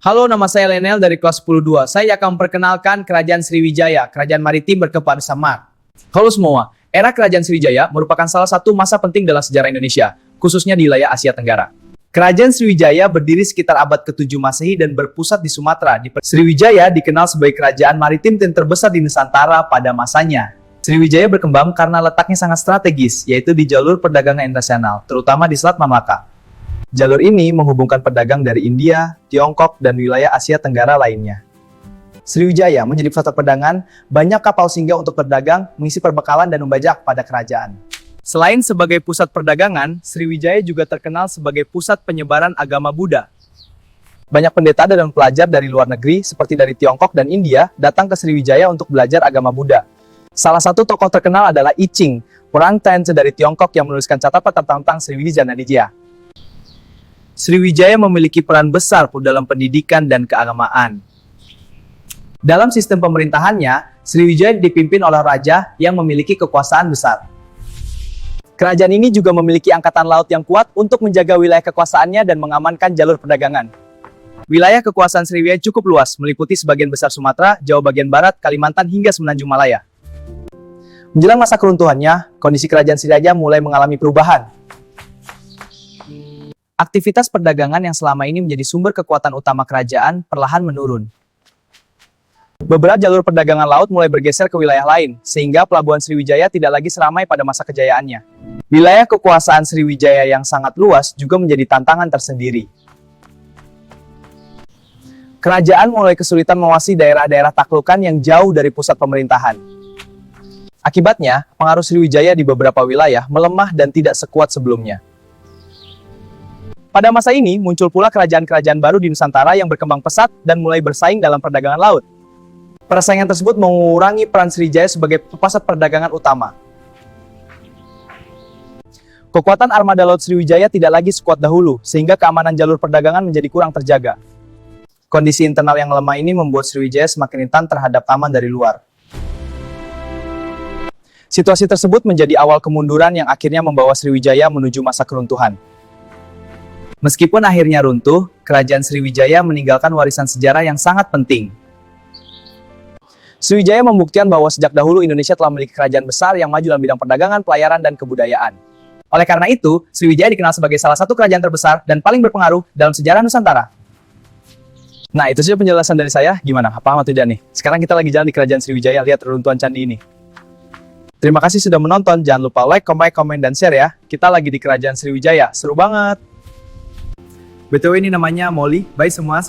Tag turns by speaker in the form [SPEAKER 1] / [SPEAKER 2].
[SPEAKER 1] Halo, nama saya Lenel dari kelas 10-2. Saya akan memperkenalkan Kerajaan Sriwijaya, kerajaan maritim berkepala Samar. Halo semua, era Kerajaan Sriwijaya merupakan salah satu masa penting dalam sejarah Indonesia, khususnya di wilayah Asia Tenggara. Kerajaan Sriwijaya berdiri sekitar abad ke-7 Masehi dan berpusat di Sumatera. Sriwijaya dikenal sebagai kerajaan maritim yang terbesar di Nusantara pada masanya. Sriwijaya berkembang karena letaknya sangat strategis, yaitu di jalur perdagangan internasional, terutama di Selat Malaka. Jalur ini menghubungkan pedagang dari India, Tiongkok, dan wilayah Asia Tenggara lainnya. Sriwijaya menjadi pusat perdagangan, banyak kapal singgah untuk berdagang, mengisi perbekalan, dan membajak pada kerajaan. Selain sebagai pusat perdagangan, Sriwijaya juga terkenal sebagai pusat penyebaran agama Buddha. Banyak pendeta dan pelajar dari luar negeri, seperti dari Tiongkok dan India, datang ke Sriwijaya untuk belajar agama Buddha. Salah satu tokoh terkenal adalah I Ching, orang Tenzin dari Tiongkok yang menuliskan catatan tentang Sriwijaya Nadijaya. Sriwijaya memiliki peran besar dalam pendidikan dan keagamaan. Dalam sistem pemerintahannya, Sriwijaya dipimpin oleh raja yang memiliki kekuasaan besar. Kerajaan ini juga memiliki angkatan laut yang kuat untuk menjaga wilayah kekuasaannya dan mengamankan jalur perdagangan. Wilayah kekuasaan Sriwijaya cukup luas, meliputi sebagian besar Sumatera, Jawa bagian barat, Kalimantan hingga Semenanjung Malaya. Menjelang masa keruntuhannya, kondisi kerajaan Sriwijaya mulai mengalami perubahan. Aktivitas perdagangan yang selama ini menjadi sumber kekuatan utama kerajaan perlahan menurun. Beberapa jalur perdagangan laut mulai bergeser ke wilayah lain, sehingga pelabuhan Sriwijaya tidak lagi seramai pada masa kejayaannya. Wilayah kekuasaan Sriwijaya yang sangat luas juga menjadi tantangan tersendiri. Kerajaan mulai kesulitan menguasai daerah-daerah taklukan yang jauh dari pusat pemerintahan. Akibatnya, pengaruh Sriwijaya di beberapa wilayah melemah dan tidak sekuat sebelumnya. Pada masa ini, muncul pula kerajaan-kerajaan baru di Nusantara yang berkembang pesat dan mulai bersaing dalam perdagangan laut. Persaingan tersebut mengurangi peran Sriwijaya sebagai pusat perdagangan utama. Kekuatan armada laut Sriwijaya tidak lagi sekuat dahulu, sehingga keamanan jalur perdagangan menjadi kurang terjaga. Kondisi internal yang lemah ini membuat Sriwijaya semakin rentan terhadap taman dari luar. Situasi tersebut menjadi awal kemunduran yang akhirnya membawa Sriwijaya menuju masa keruntuhan. Meskipun akhirnya runtuh, kerajaan Sriwijaya meninggalkan warisan sejarah yang sangat penting. Sriwijaya membuktikan bahwa sejak dahulu Indonesia telah memiliki kerajaan besar yang maju dalam bidang perdagangan, pelayaran, dan kebudayaan. Oleh karena itu, Sriwijaya dikenal sebagai salah satu kerajaan terbesar dan paling berpengaruh dalam sejarah Nusantara. Nah, itu saja penjelasan dari saya. Gimana? Paham atau tidak nih? Sekarang kita lagi jalan di kerajaan Sriwijaya, lihat reruntuhan candi ini. Terima kasih sudah menonton. Jangan lupa like, komen, dan share ya. Kita lagi di kerajaan Sriwijaya. Seru banget! BTW ini namanya Molly. Bye semua.